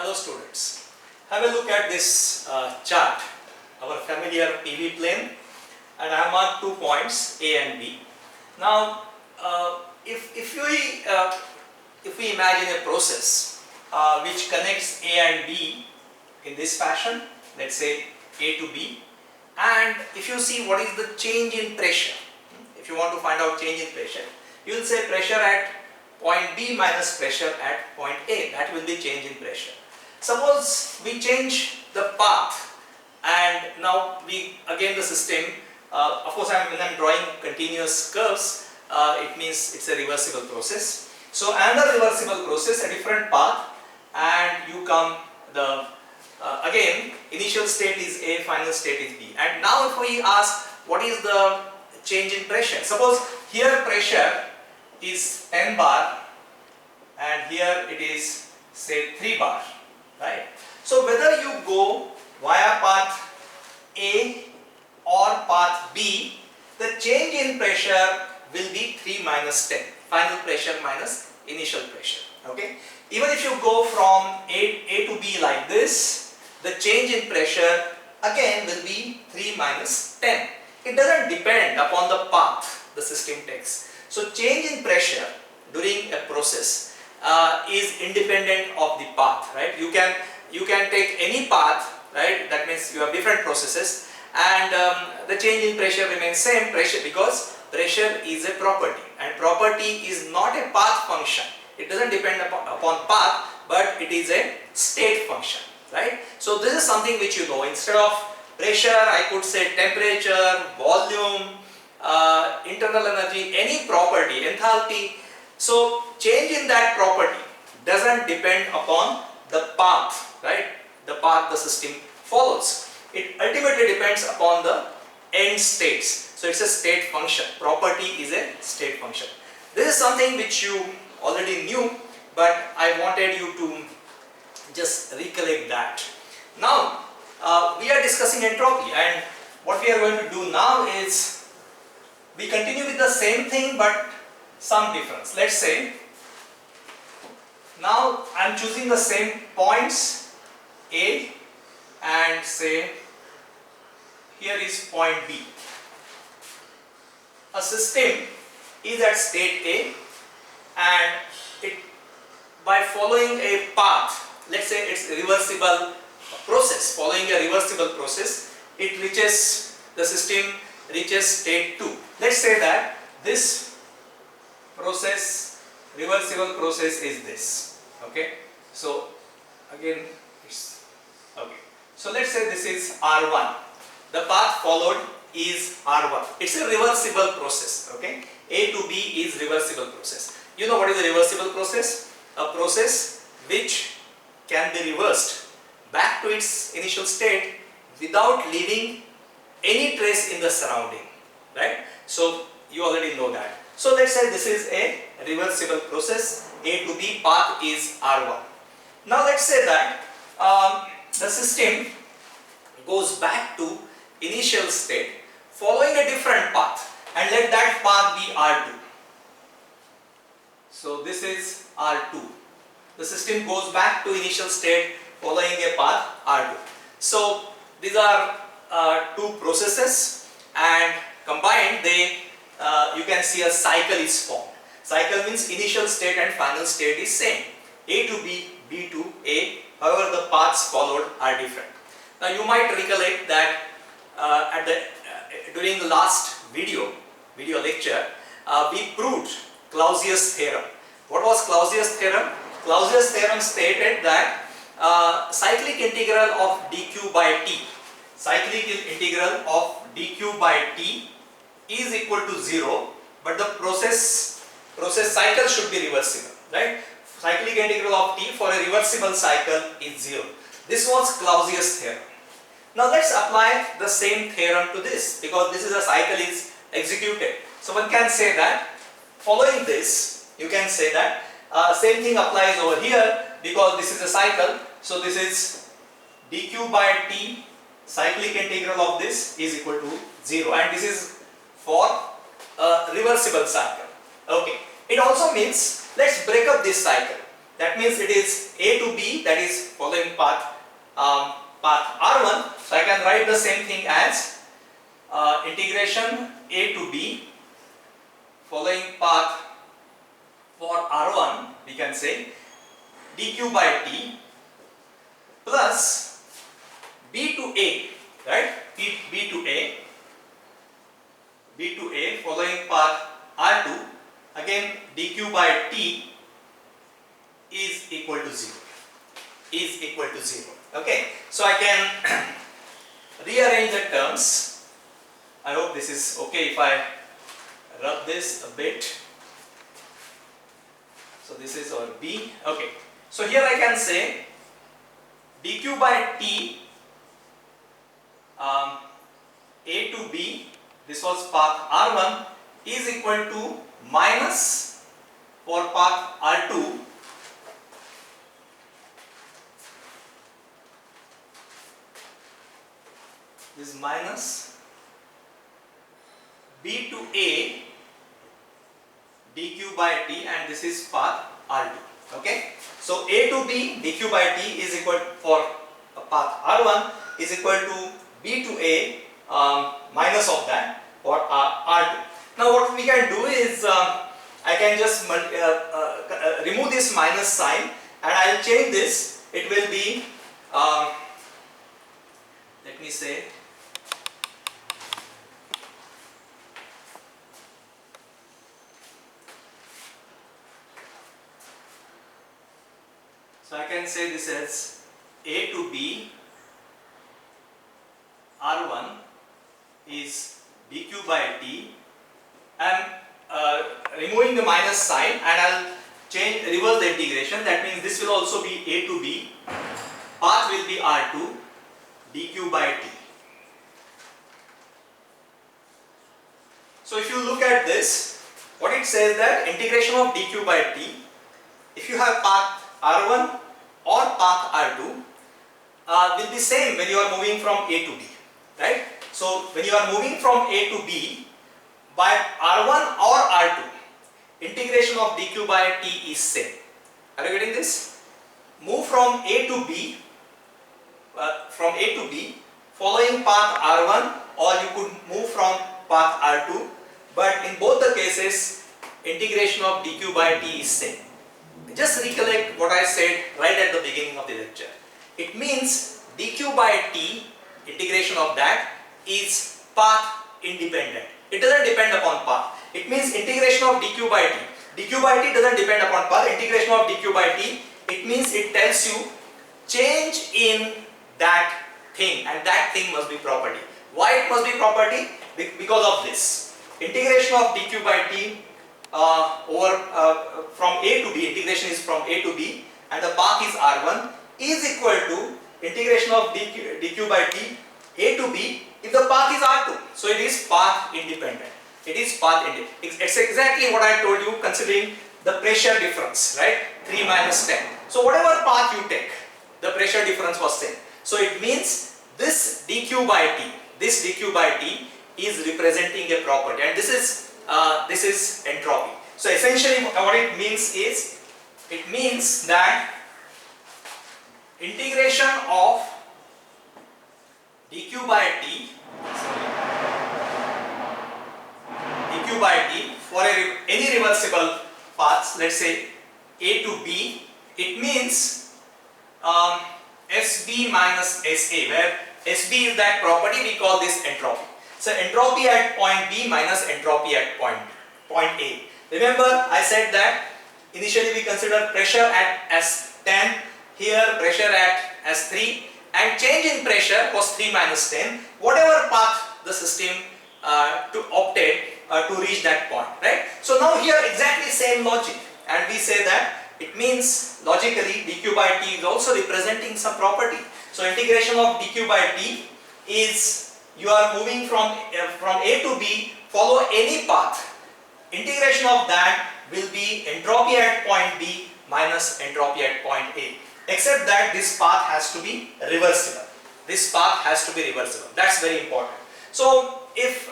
Hello students, have a look at this chart, our familiar PV plane, and I have marked 2 points A and B. Now if we imagine a process which connects A and B in this fashion, let's say A to B, and if you see what is the change in pressure, if you want to find out change in pressure, you will say pressure at point B minus pressure at point A, that will be change in pressure. Suppose we change the path and now again the system, of course when I am drawing continuous curves, it means it's a reversible process. So another reversible process, a different path, and you come again initial state is A, final state is B, and now if we ask what is the change in pressure, suppose here pressure is 10 bar and here it is say 3 bar, right? So whether you go via path A or path B, the change in pressure will be 3 minus 10, final pressure minus initial pressure, okay? Even if you go from A to B like this, the change in pressure again will be 3 minus 10. It doesn't depend upon the path the system takes. So change in pressure during a process is independent of the path, right? You can take any path, right? That means you have different processes, and the change in pressure remains same pressure, because pressure is a property, and property is not a path function. It doesn't depend upon path, but it is a state function, right? So this is something which you know. Instead of pressure, I could say temperature, volume, internal energy, any property, enthalpy. So change in that property doesn't depend upon the path, right? The path the system follows. It ultimately depends upon the end states. So it's a state function. Property is a state function. This is something which you already knew, but I wanted you to just recollect that. Now we are discussing entropy, and what we are going to do now is we continue with the same thing but some difference. Let's say now I am choosing the same points A and say here is point B. A system is at state A, and by following a path, let's say it's a reversible process, following a reversible process, the system reaches state 2. Let's say that this process, reversible process, is this, okay? So again it's okay. So let's say this is R1. The path followed is R1. It's a reversible process, okay? A to B is reversible process. You know what is a reversible process? A process which can be reversed back to its initial state without leaving any trace in the surrounding, right? So you already know that. So let's say this is a reversible process. A to B path is R1. Now let's say that the system goes back to initial state following a different path, and let that path be R2. So this is R2. The system goes back to initial state following a path R2. So these are two processes, and combined you can see a cycle is formed. Cycle means initial state and final state is same. A to B, B to A, however the paths followed are different. Now you might recollect that during the last video lecture, we proved Clausius theorem. What was Clausius theorem? Clausius theorem stated that cyclic integral of dq by t, cyclic integral of dq by t is equal to 0, but the process cycle should be reversible, right? Cyclic integral of t for a reversible cycle is 0. This was Clausius theorem. Now let's apply the same theorem to this, because this is a cycle is executed. So one can say that following this, you can say that same thing applies over here, because this is a cycle. So this is dq by t, cyclic integral of this is equal to 0, and this is for a reversible cycle. Okay. It also means, let's break up this cycle. That means it is A to B, that is following following path R1. So I can write the same thing as integration A to B following path for R1, we can say dq by t plus B to A, right? B to A following path R2, again dq by t is equal to 0. Okay, so I can rearrange the terms. I hope this is okay if I rub this a bit. So this is our B. Okay, so here I can say dq by t A to B, this was path R1, is equal to minus for path R2 this minus B to A dq by t, and this is path R2. Okay, so A to B dq by t is equal for path R1 is equal to B to A minus of that for R2. Now what we can do is I can just remove this minus sign and I will change this. It will be let me say so I can say this as A to B R1 is dq by t. I am removing the minus sign and I will reverse the integration. That means this will also be A to B, path will be R2 dq by t. So if you look at this, what it says that integration of dq by t, if you have path R1 or path R2 will be same when you are moving from A to B, right? So when you are moving from A to B by R1 or R2, integration of dq by t is same. Are you getting this? Move from A to B, following path R1, or you could move from path R2, but in both the cases integration of dq by t is same. Just recollect what I said right at the beginning of the lecture. It means dq by t, integration of that is path independent. It doesn't depend upon path. It means integration of dq by t. dq by t doesn't depend upon path. Integration of dq by t, it means it tells you change in that thing, and that thing must be property. Why it must be property? Because of this. Integration of dq by t from A to B, integration is from A to B and the path is R1, is equal to integration of dq by t A to B if the path is R2. So it is path independent. It is path independent. It's exactly what I told you considering the pressure difference, right? 3 minus 10. So whatever path you take, the pressure difference was same. So it means this dq by t is representing a property, and this is entropy. So essentially what it means is, it means that integration of dq by t for any reversible paths, let's say A to B, it means SB minus SA, where SB is that property, we call this entropy. So entropy at point B minus entropy at point A. Remember I said that initially we considered pressure at S10, here pressure at S3, and change in pressure was 3 minus 10, whatever path the system opted to reach that point, right? So now here exactly same logic, and we say that it means logically dq by t is also representing some property. So integration of dq by t is, you are moving from A to B, follow any path. Integration of that will be entropy at point B minus entropy at point A. Except that this path has to be reversible. This path has to be reversible. That's very important. So if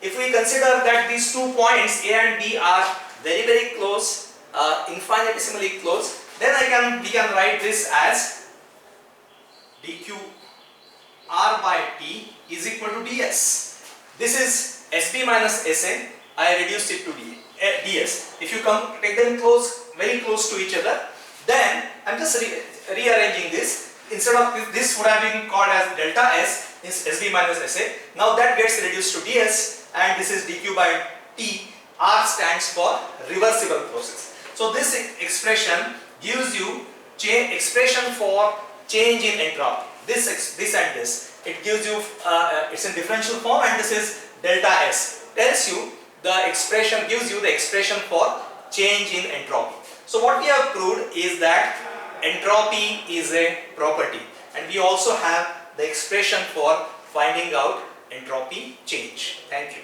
we consider that these 2 points A and B are very very close, infinitesimally close, then we can write this as dq R by T is equal to ds. This is SB minus SA. I reduced it to ds. If you take them very close to each other, then I'm just rearranging this. Instead of this would have been called as delta S, is SB minus SA. Now that gets reduced to ds, and this is dq by T. R stands for reversible process. So this expression gives you expression for change in entropy. This and this. It gives you, it's in differential form, and this is delta S. Tells you the expression, gives you the expression for change in entropy. So what we have proved is that entropy is a property, and we also have the expression for finding out entropy change. Thank you.